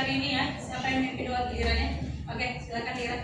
giliran ini ya. Siapa yang mimpi dua gilirannya? Oke, silakan Lira.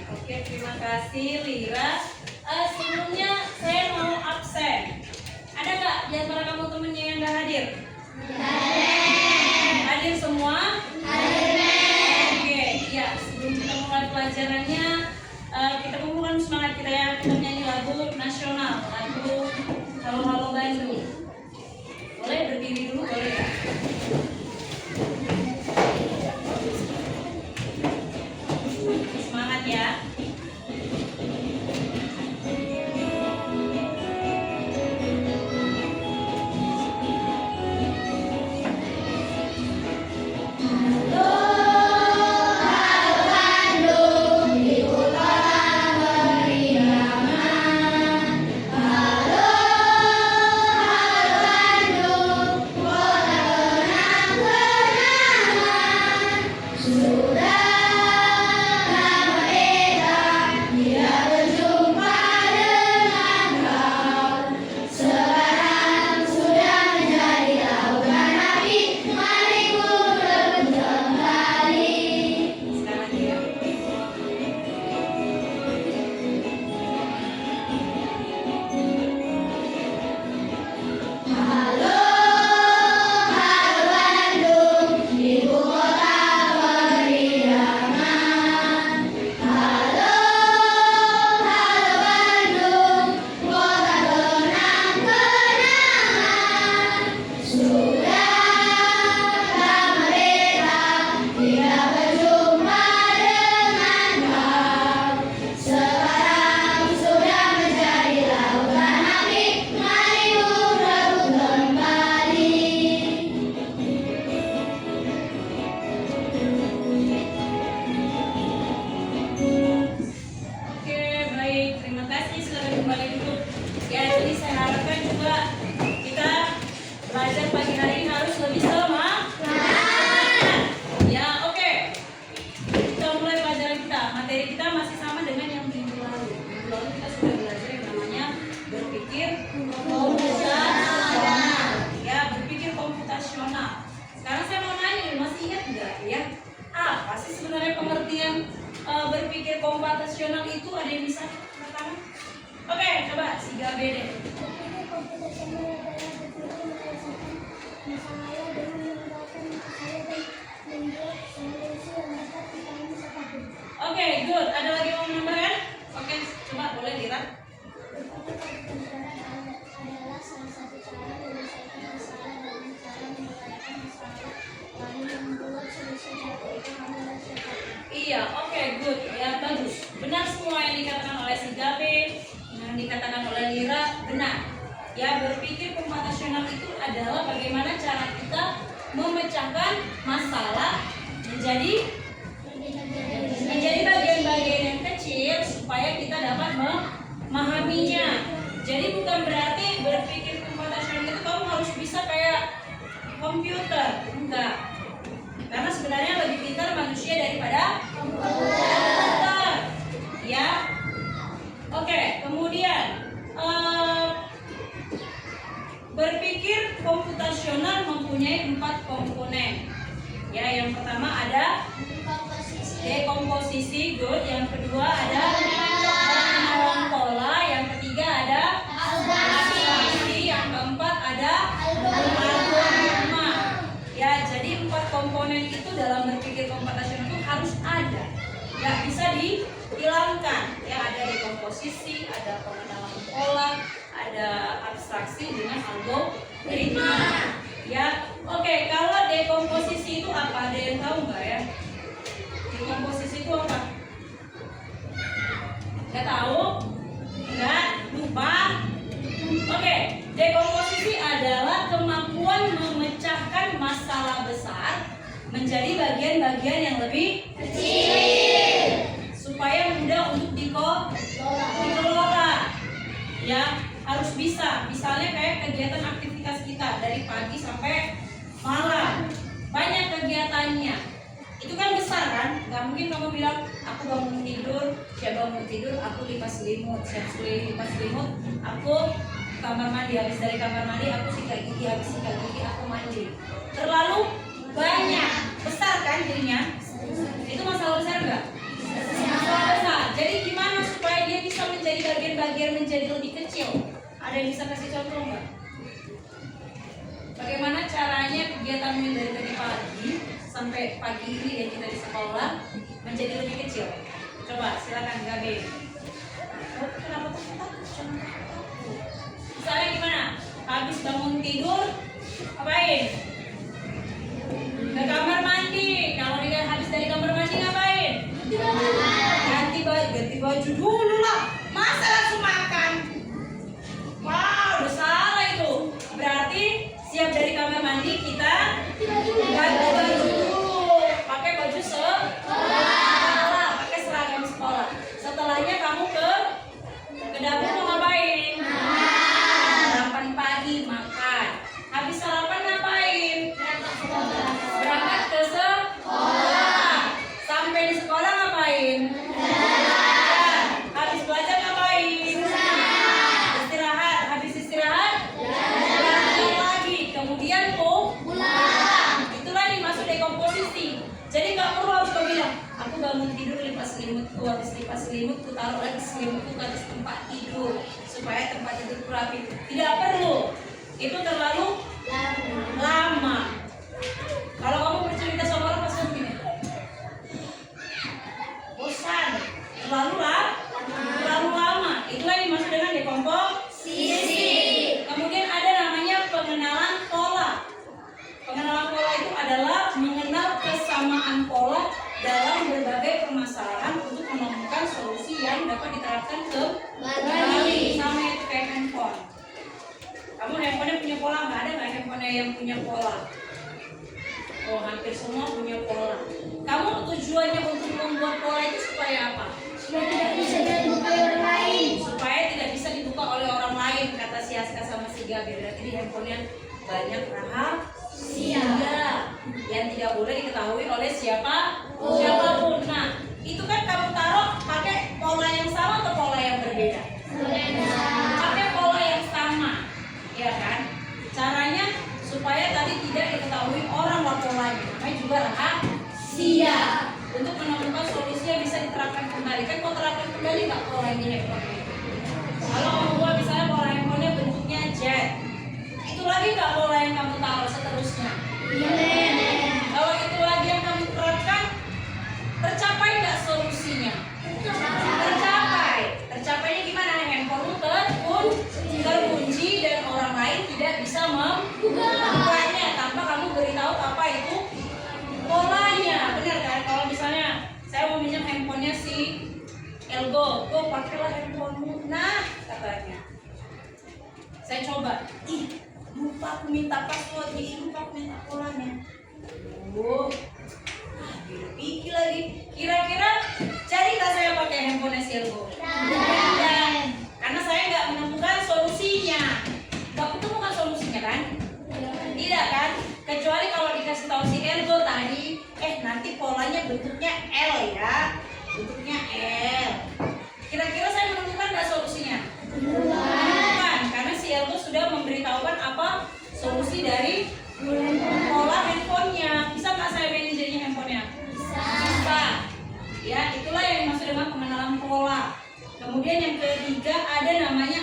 Oke, terima kasih Lira. Sebelumnya saya mau absen. Ada nggak di antara kamu temennya yang nggak hadir? Hadir semua? Oke, ya sebelum kita mulai pelajarannya, kita kumpulkan semangat kita ya. Kita nyanyi lagu nasional, lagu Halo Halo Bandung. Boleh berdiri dulu, boleh ya? Semangat ya. Berpikir komputasional itu ada yang bisa pertama? Oke, coba si Gabe deh. Berpikir komputasional adalah berpikir berdasarkan masalah dengan menggunakan masalah dan membuat solusi yang dapat dipahami siapapun. Oke, good. Ada lagi yang mau menambahkan? Oke, coba boleh Lira. Berpikir komputasional adalah salah satu cara menyelesaikan masalah dengan cara menggunakan masalah lalu membuat solusi yang dapat dipahami oleh siapapun. Iya, oke, good. Ya, bagus. Benar semua yang dikatakan oleh si Gabe, yang dikatakan oleh Lira, benar. Ya, berpikir komputasional itu adalah bagaimana cara kita memecahkan masalah menjadi bagian-bagian yang kecil supaya kita dapat memahaminya. Jadi bukan berarti berpikir komputasional itu kamu harus bisa kayak komputer, enggak. Karena sebenarnya lebih pintar manusia daripada komputer. Ya. Oke, kemudian berpikir komputasional mempunyai 4 komponen. Ya, yang pertama ada dekomposisi, good. Yang kedua ada penyambungan pola. Yang ketiga ada abstraksi. Yang keempat ada algoritma. Ya, jadi 4 komponen itu dalam berpikir komputasional itu harus ada. Nggak bisa dihilangkan. Ya, ada dekomposisi, ada pengenalan pola, ada abstraksi dengan algoritma. Ya, oke. Kalau dekomposisi itu apa? Ada yang tahu? menjadi bagian-bagian yang lebih kecil supaya mudah untuk dikelola. Ya, harus bisa. Misalnya kayak kegiatan aktivitas kita dari pagi sampai malam, banyak kegiatannya. Itu kan besar kan? Gak mungkin kamu bilang aku bangun tidur, bangun tidur, aku lipas selimut, lipas selimut, aku kamar mandi, habis dari kamar mandi aku sikat gigi, habis sikat gigi aku mandi. Terlalu banyak, besar kan jadinya? Itu masalah besar enggak? Masalah besar. Jadi gimana supaya dia bisa menjadi bagian-bagian menjadi lebih kecil? Ada yang bisa kasih contoh enggak? Bagaimana caranya kegiatan dari tadi pagi sampai pagi ini ya kita di sekolah menjadi lebih kecil? Coba silakan Gabe. Oh, kenapa takut? Misalnya gimana? Habis bangun tidur, ngapain? Ke kamar mandi. Kalau dia habis dari kamar mandi ngapain? Ganti baju dulu lah. Masa langsung makan? Wow, udah salah itu. Berarti siap dari kamar mandi kita ganti baju dulu. Pakai baju sekolah, pakai seragam sekolah. Setelahnya kamu ke dapur mau ngapain? Sarapan pagi, makan. Habis sarapan ngapain? Berangkat ke sekolah. Sampai di sekolah ngapain? Belajar. Habis belajar ngapain? Istirahat. Habis istirahat belajar lagi. Kemudian pulang. Itulah dimaksud dekomposisi. Jadi nggak perlu harus kau bilang aku bangun tidur lipas selimutku, habis lipas selimutku taruh lagi selimutku ke atas tempat tidur supaya tempat tidurku rapi. Tidak perlu. Itu terlalu lama. Kalau kamu bercerita sama orang pasti begini. Bosan. Terlalu lama. Itulah yang dimaksud dengan dekomposisi. Kemudian ada namanya pengenalan pola. Pengenalan pola itu adalah mengenal kesamaan pola dalam berbagai permasalahan untuk menemukan solusi yang dapat diterapkan kembali. Sama itu kayak handphone. Kamu handphonenya punya pola nggak? Ada nggak handphonenya yang punya pola? Oh, hampir semua punya pola. Kamu tujuannya untuk membuat pola itu supaya apa? Supaya tidak bisa dibuka orang lain. Supaya tidak bisa dibuka oleh orang lain, kata si Aska sama si Gabi. Berarti di handphonenya banyak rahasia yang tidak boleh diketahui oleh siapapun. Nah, itu kan kamu taruh pakai pola yang sama atau pola yang berbeda? Pakai pola yang sama, ya kan? Caranya supaya tadi tidak diketahui orang polanya, namanya juga rahasia. Untuk menemukan solusi yang bisa diterapkan kembali. Kan kau terapkan kembali nggak pola yang di handphone itu? Kalau kamu buat misalnya pola handphonenya bentuknya jet, itu lagi nggak pola yang kamu taruh seterusnya? Kalau itu lagi yang kamu terapkan, tercapai nggak solusinya? Tercapainya gimana? Handphone terkunci dan orang lain tidak bisa membukanya tanpa kamu beritahu apa itu polanya. Benar kan? Kalau misalnya saya mau minjem handphonenya si Elgo, pakailah handphonemu. Nah, katanya. Saya coba. Lupa aku minta passwordnya, lupa aku minta polanya. Pikir lagi. Kira-kira carilah saya pakai handphone si Elgo. Karena saya nggak menemukan solusinya. Nggak menemukan solusinya kan? Tidak kan? Kecuali kalau dikasih tahu si Elgo tadi, nanti polanya bentuknya L ya. Bentuknya L. Kira-kira saya menemukan nggak solusinya? Bukan, karena si Elgo sudah memberitahukan apa solusi dari pola handphonenya. Bisa nggak saya mainin jadinya handphonenya? Bisa. Ya, itulah yang dimaksud dengan pengenalan pola. Kemudian yang ketiga ada namanya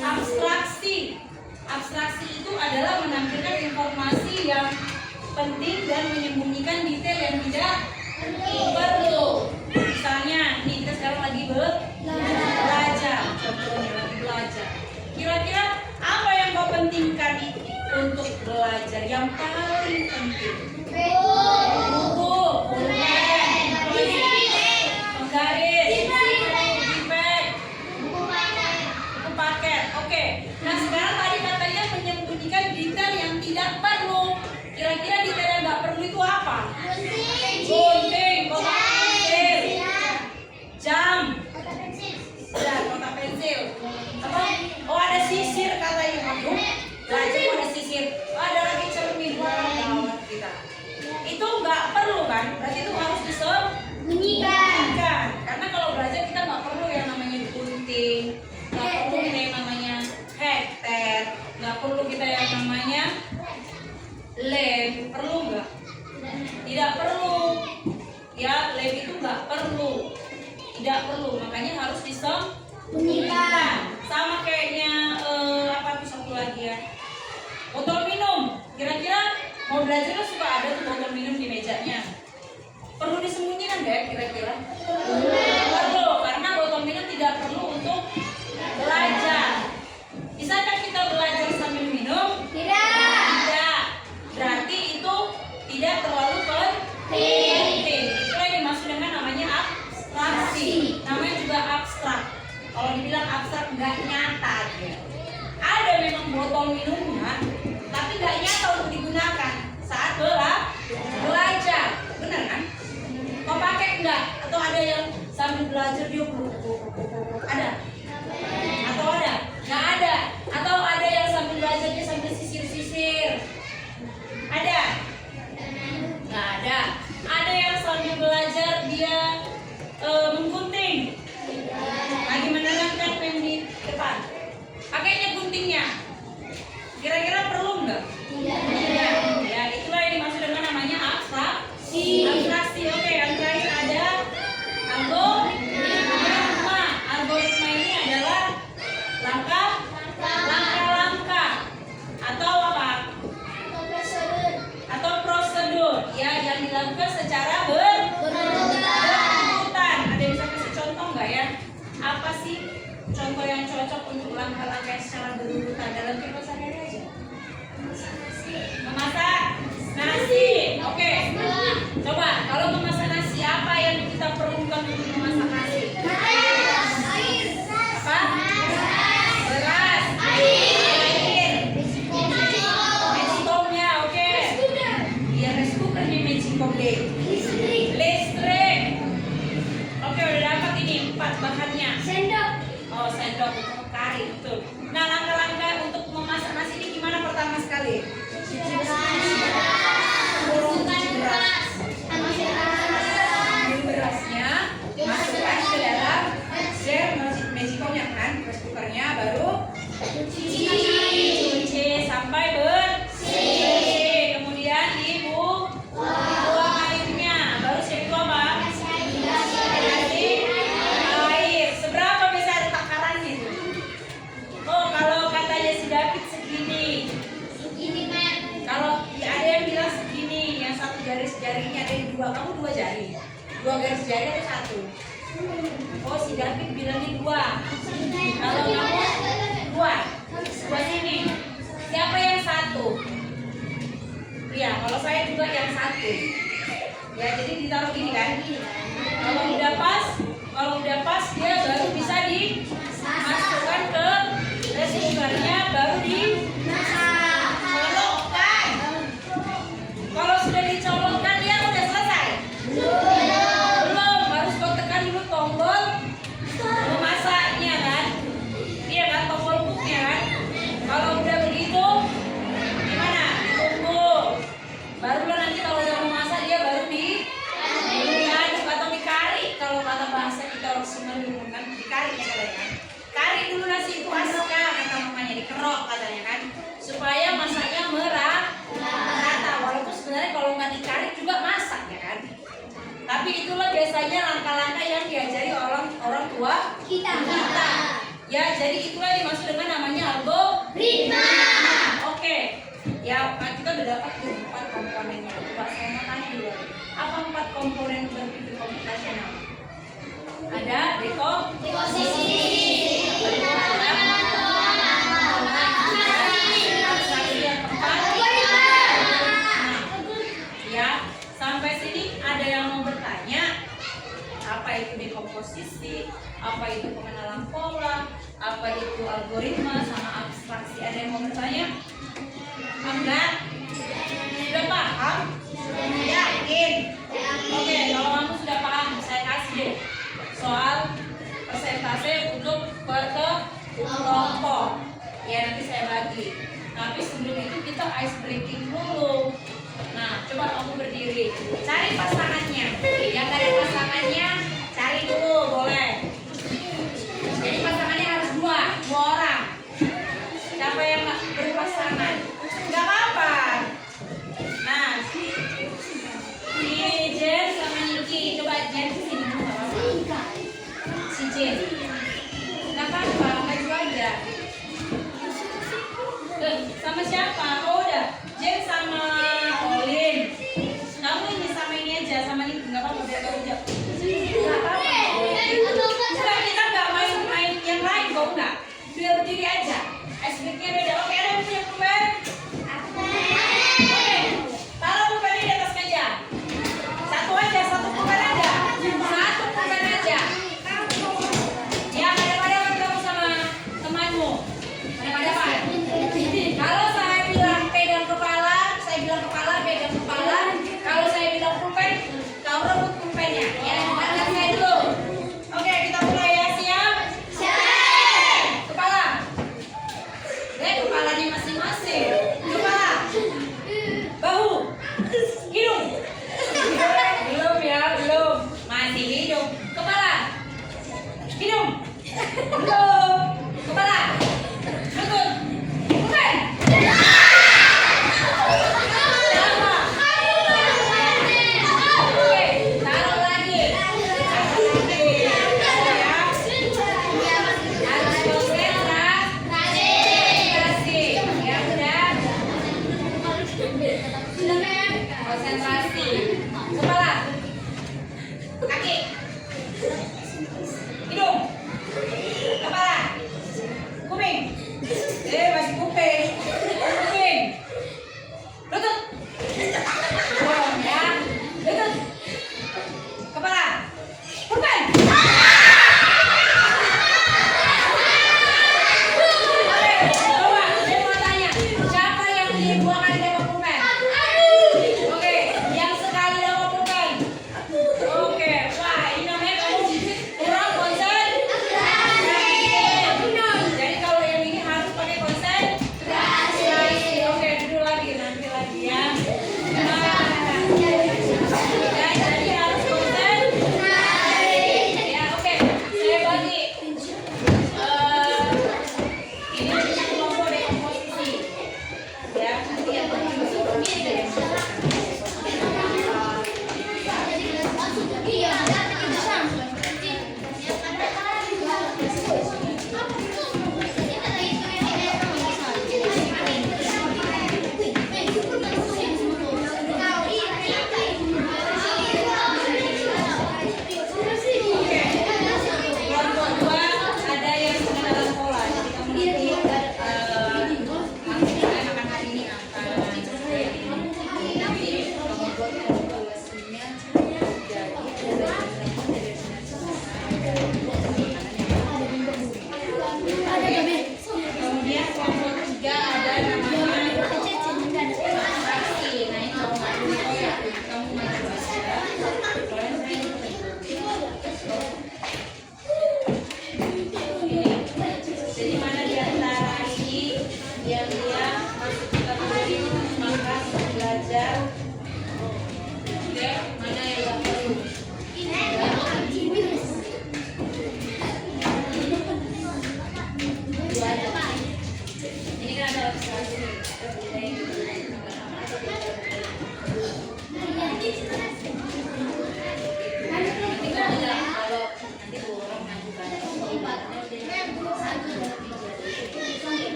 abstraksi. Abstraksi itu adalah menampilkan informasi yang penting dan menyembunyikan detail yang tidak perlu. Misalnya, nih kita sekarang lagi belajar. Contohnya lagi belajar. Kira-kira apa yang kau pentingkan untuk belajar? Yang paling penting. Buku, pulpen, penggaris, pipet, buku paket. Oke. Nah sekarang tadi katanya menyembunyikan detail yang tidak perlu. Kira-kira detail yang nggak perlu itu kan, berarti itu harus disembunyikan. Karena kalau belajar kita nggak perlu yang namanya gunting, nggak perlu kita yang namanya hektar, nggak perlu kita yang namanya lem. Perlu nggak? Tidak perlu. Ya, lem itu nggak perlu. Tidak perlu, makanya harus disembunyikan. Sama kayaknya apa tuh satu lagi ya? Botol minum. Kira-kira mau belajar kan suka ada tuh botol minum di mejanya. Perlu disembunyikan nggak kira-kira? Perlu, karena botol minum tidak perlu untuk belajar. Bisakah kita belajar sambil minum? Tidak. Berarti itu tidak terlalu penting. Itulah yang dimaksud dengan namanya abstraksi. Namanya juga abstrak. Kalau dibilang abstrak nggak nyata aja. Ada memang botol minumnya, tapi nggak nyata untuk digunakan saat belajar. Benar kan? Mau pakai enggak? Atau ada yang sambil belajar dia ada? Atau ada? Nggak ada. Atau ada yang sambil belajar dia sambil sisir-sisir? Ada? Nggak ada. Ada yang sambil belajar dia menggunting? Lagi menerangkan pen di depan. Pakainya guntingnya. Kira-kira perlu nggak? Tidak. Ya, itulah yang dimaksud dengan namanya abstraksi. Oke, yang terakhir ada algoritma. Algoritma ini adalah langkah-langkah atau apa? Atau prosedur ya yang dilakukan secara berurutan. Ada yang bisa kasih contoh nggak ya? Apa sih contoh yang cocok untuk langkah-langkah secara berurutan dalam kehidupan sehari-hari aja? Memasak nasi. Oke. Coba kalau memasak nasi apa yang kita perlukan untuk memasak nasi? Apa? Beras. Air. Magicomnya, oke. Iya, rice cooker nih magicom deh. Listrik. Oke, udah dapat ini 4 bahannya. Oh, sendok untuk kari, betul. Nah, langkah-langkah untuk memasak nasi ini gimana pertama sekali? Cuci beras. Ambil berasnya, masukkan ke dalam magicomnya kan, rice cookernya, baru cuci sampai bersih. Kemudian dibuang airnya, baru siap itu apa? Air. Seberapa bisa ada takarannya itu? Oh, kalau katanya si David segini. Kalau ada yang bilang segini, yang satu garis jarinya ada yang 2, kamu 2 jari. 2 garis jari atau 1? Oh, si David bilangnya 2. Kalau kamu 2. 2 sini. Siapa yang 1? Iya, kalau saya juga yang 1. Ya, jadi ditaruh gini kan. Kalau udah pas dia baru bisa dimasukkan ke rice cookernya, baru dicolokkan. Kalau sudah dicolokkan dia udah selesai? Belum, harus kau tekan dulu tombol memasaknya kan. Iya kan, tombol cooknya kan. Kalau udah begitu gimana? Ditunggu. Barulah nanti kalau udah memasak dia baru diaduk atau dikari. Kalau kata bahasa kita orang Sunda dulu kan dikari ya katanya kan. Kari dulu nasi itu aska kata mamanya, dikerok katanya kan, supaya masaknya merata. Walaupun sebenarnya kalau nggak dikari juga masak ya kan. Tapi itulah biasanya langkah-langkah yang diajari orang tua kita. Ya, jadi itulah dimaksud dengan namanya algoritma. Oke. Ya, kita udah dapat tuh 4 komponennya. Coba saya mau tanya dulu. Apa 4 komponen berpikir komputasional? Ada dekomposisi. Ya, sampai sini ada yang mau bertanya apa itu dekomposisi, apa itu pengenalan pola, apa itu algoritma sama abstraksi? Ada yang mau bertanya? Enggak? Sudah paham? Yakin? Oke, kalau kamu sudah paham, saya kasih deh soal persentase untuk per kelompok. Ya, nanti saya bagi. Tapi sebelum itu kita ice breaking dulu. Nah, coba kamu berdiri. Cari pasangan Jin. Nggak apa-apa, maju aja. Sama siapa? Oh udah, Jen sama Olin. Kamu ini sama ini aja, sama ini nggak apa-apa biar kau jawab. Nggak apa-apa. Bukan, kita nggak main yang lain kok nggak. Sudah berdiri aja. Aspeknya beda. Oke, ada yang punya pulpen? Oke, taruh pulpennya di atas meja. Satu aja, satu pulpen aja. Satu pulpen aja.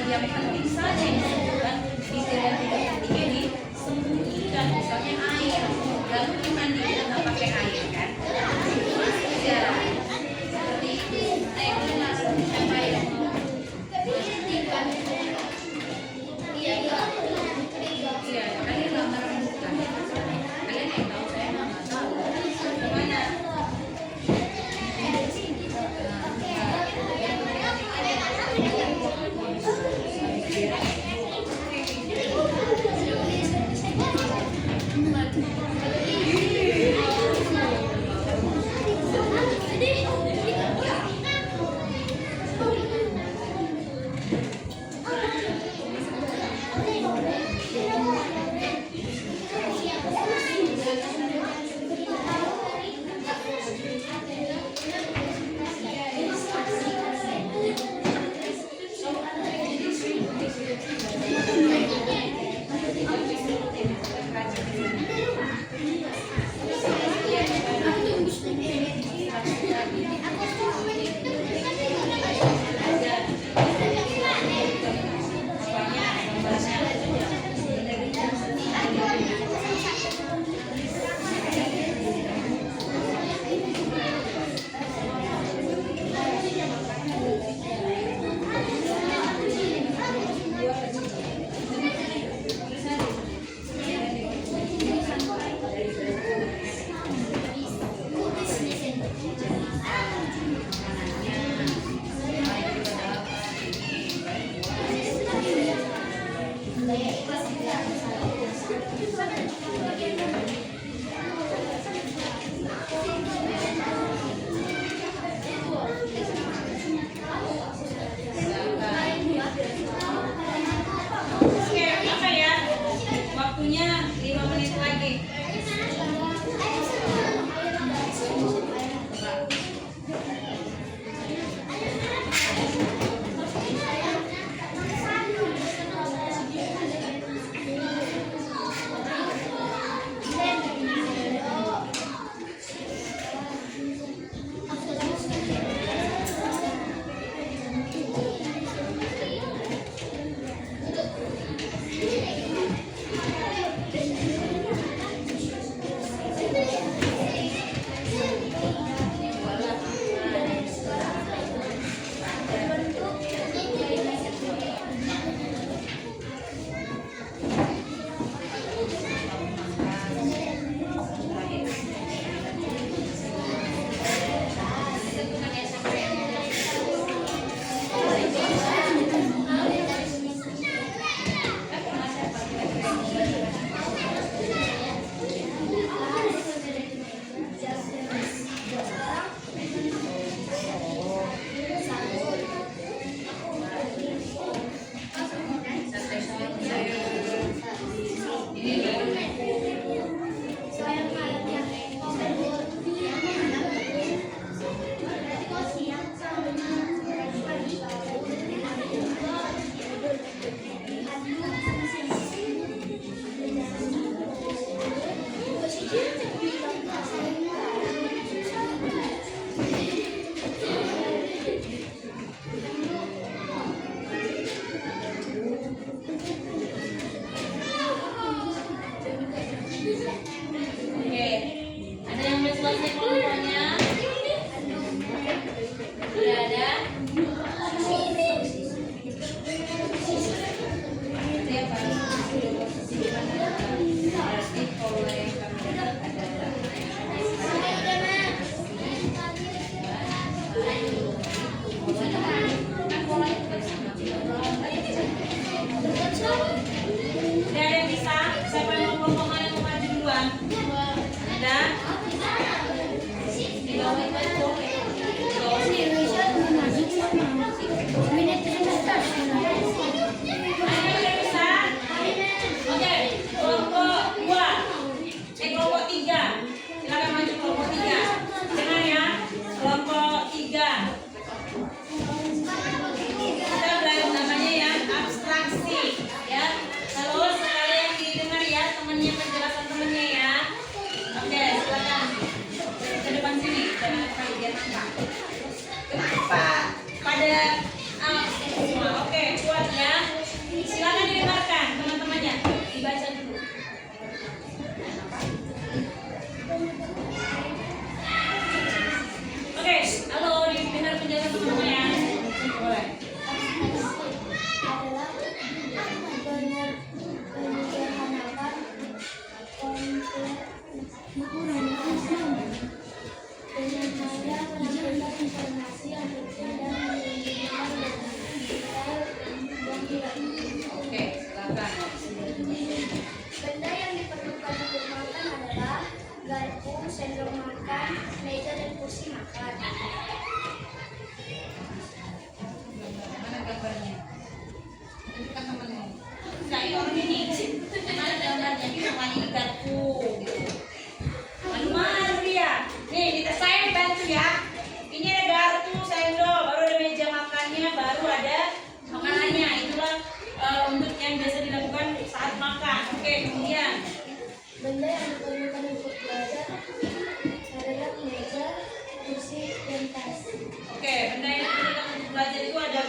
Yang penting saja yang disebutkan istilah tidak pentingnya disembunyikan, misalnya air, lalu mandi kita nggak pakai air kan? Ya, seperti itu. Air benar siapa yang mau? Iya, kalian lamar bukan? Kalian yang tahu, saya nggak tahu. Gimana?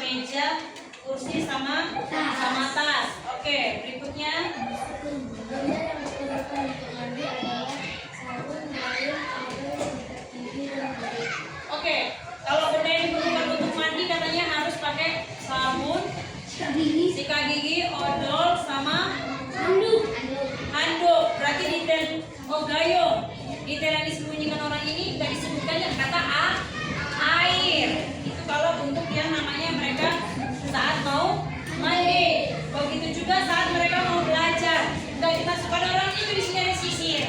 meja, kursi sama tas. Oke, berikutnya. Benda yang diperlukan untuk mandi adalah sabun, air, sikat gigi, dan gudik. Oke, kalau benda yang diperlukan untuk mandi katanya harus pakai sabun, sikat gigi, odol, sama handuk. Berarti detail gayung. Detail yang disembunyikan orang ini tidak disebutkan yang kata air. Itu kalau untuk yang namanya mereka saat mau mandi. Begitu juga saat mereka mau belajar. Dan dimasukkan orang itu di sini ada sisir.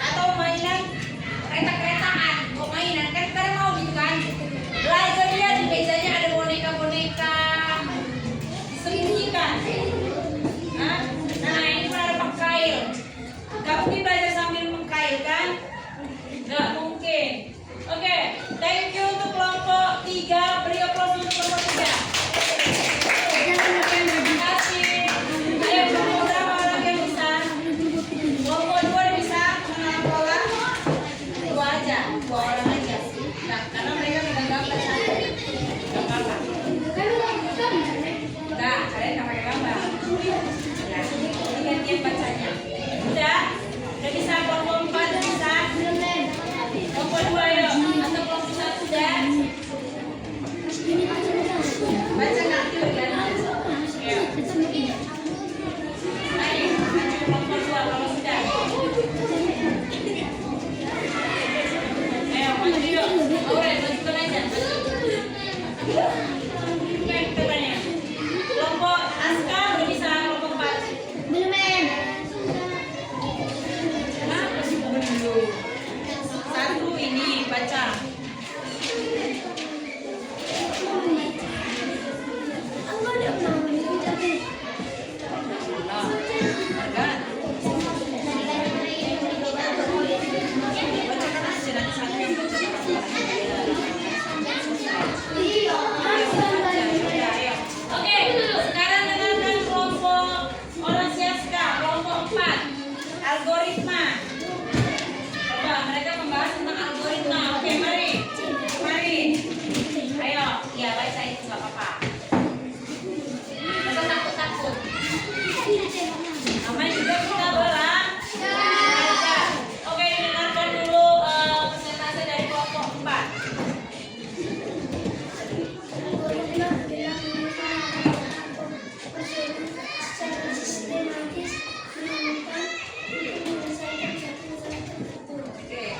Atau mainan kereta-keretaan. Kok mainan kan kita mau gitu kan? Belajar dia di mejanya ada boneka-boneka. Disembunyikan. Nah ini pun ada pengkail. Gak mungkin belajar sambil mengkail kan? Gak mungkin. Oke, thank you untuk kelompok 3. Beri aplaus untuk kelompok 3. Terima kasih. Ayo kelompok berapa orang yang bisa? Kelompok 2 bisa mengenal pola? 2 aja, 2 orang aja. Nah, karena mereka megang gambar satu. Gak apa-apa. Nah, kalian gak pakai gambar. Nah, ini gantian bacanya. Udah? Udah bisa kelompok 4 bisa? Kelompok 2 yuk. Atau kelompok 1 udah? Baca nanti bagian. Ayo. Ayo, maju kelompok 2 kalau sudah. Ayo, maju yuk. Aurel, majukan aja. Kita tanya. Kelompok Aska udah bisa kelompok 4? Kenapa sih belum? 1 ini baca. Bacakan aja nanti satu yang baca. Oke, sekarang dengarkan kelompok orang Siaska, kelompok 4, algoritma. Coba mereka membahas tentang algoritma. Oke, mari. Ayo, ya baca itu nggak apa-apa. Masa takut-takut. Namanya juga kita belajar. Oke, dengarkan dulu presentasi dari kelompok 4. Secara sistematis menemukan menyelesaikan satu-satu. Oke.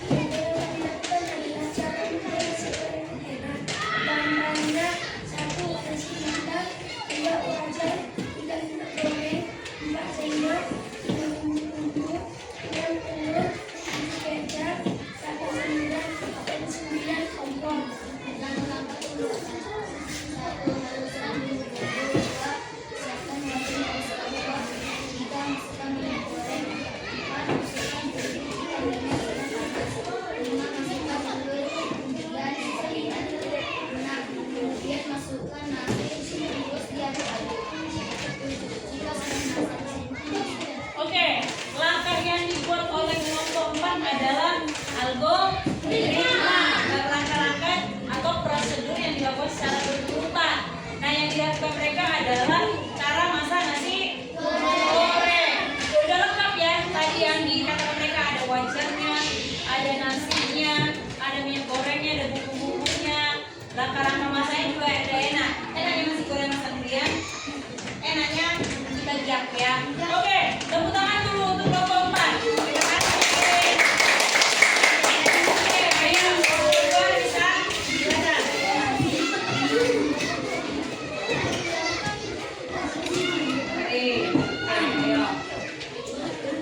Yang dilakukan adalah cara eksperimen hebat. Bahan-bahannya 1 nasi padang, 2 wajan, 3 minyak goreng, 4 sendok, 3 bumbu, 6 telur, 7 kecap, 1 sayuran, dan 9 kompor. Langkah-langkah pembuatan. 1. Haluskan bumbu. 2. Siapkan wajan dan sendok. 3. Masukkan minyak goreng. 4. Masukkan bumbu dan minyak panas. 5. Masukkan telur. 3. Sayuran. 6. Kemudian masukkan nasi, terus diaduk-aduk. Jika sudah matang. Oke, langkah yang dibuat oleh kelompok 4 adalah algoritma. Langkah-langkah atau prosedur yang dilakukan secara berurutan. Nah, yang dilakukan mereka adalah cara masak nasi goreng. Udah lengkap ya. Tadi yang dikatakan mereka ada wajannya, ada nasinya, ada minyak gorengnya, ada bumbu-bumbunya. Langkah-langkah masaknya juga ada enak. Enaknya nasi goreng masak durian. Enaknya kita giat ya. Oke, tepuk tangan dulu untuk kelompok 4. Terima kasih. Oke, ayo keluar bisa belajar. Mari, ayo.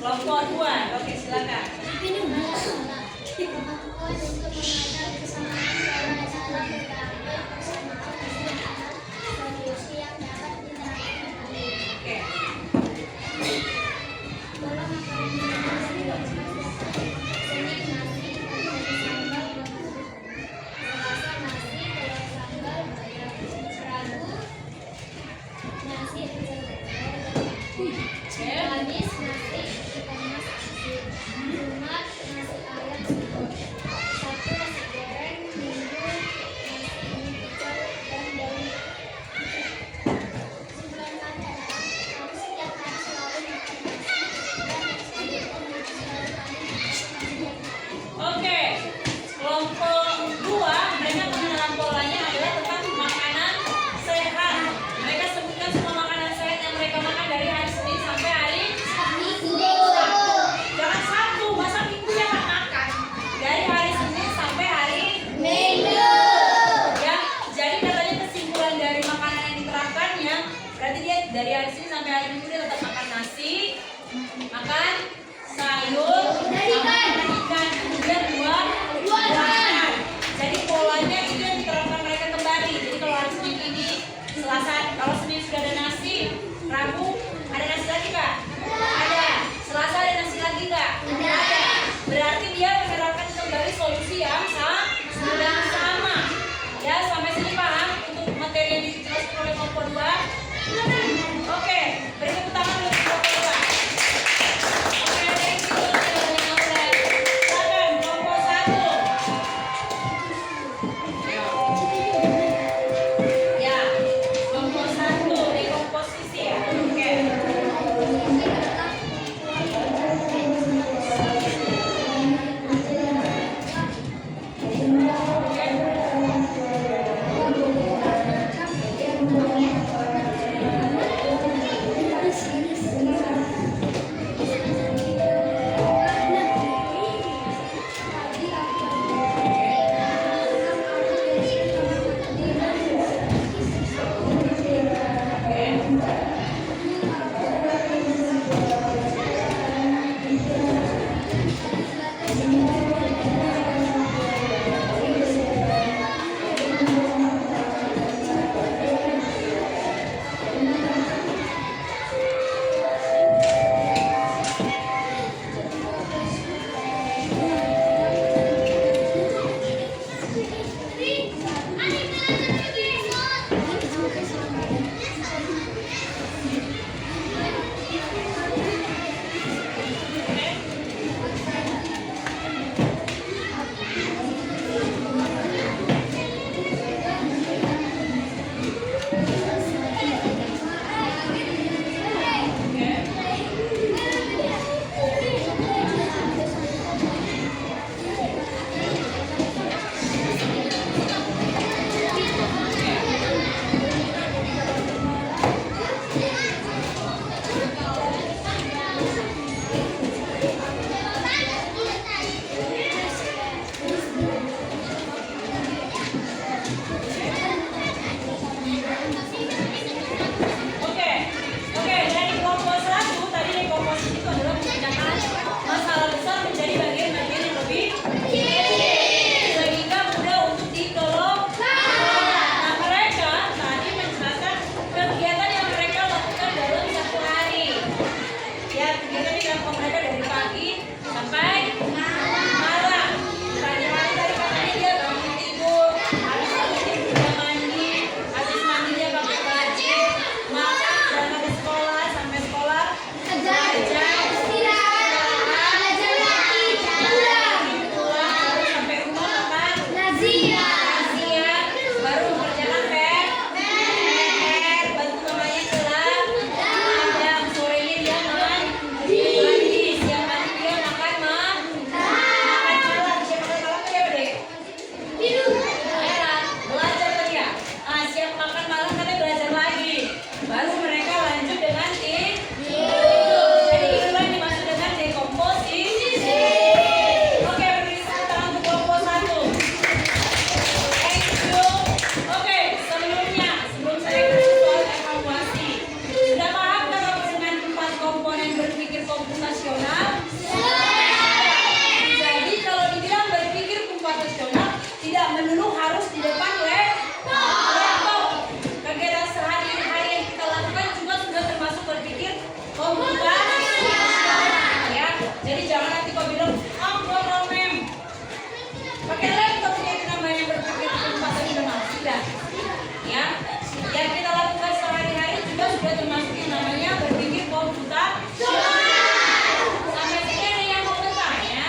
Kelompok 2, oke silakan. Untuk mengajar kesamaan cara bergambar menunduk harus di depan laptop. Kegiatan sehari-hari yang kita lakukan juga sudah termasuk berpikir komputasi. Ya, jadi jangan nanti kau bilang, kontrol mem. Pakai laptop itu namanya berpikir komputasi sudah masuk dah. Ya, yang kita lakukan sehari-hari juga sudah termasuk yang namanya berpikir komputasi. Sampai sini ada yang mau bertanya?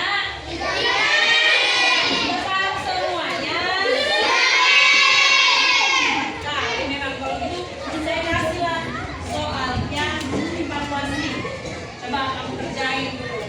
Paham semuanya? Nah, ini memang kalau gitu saya kasihlah soalnya evaluasi. Coba kamu kerjain dulu.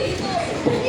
Ibu.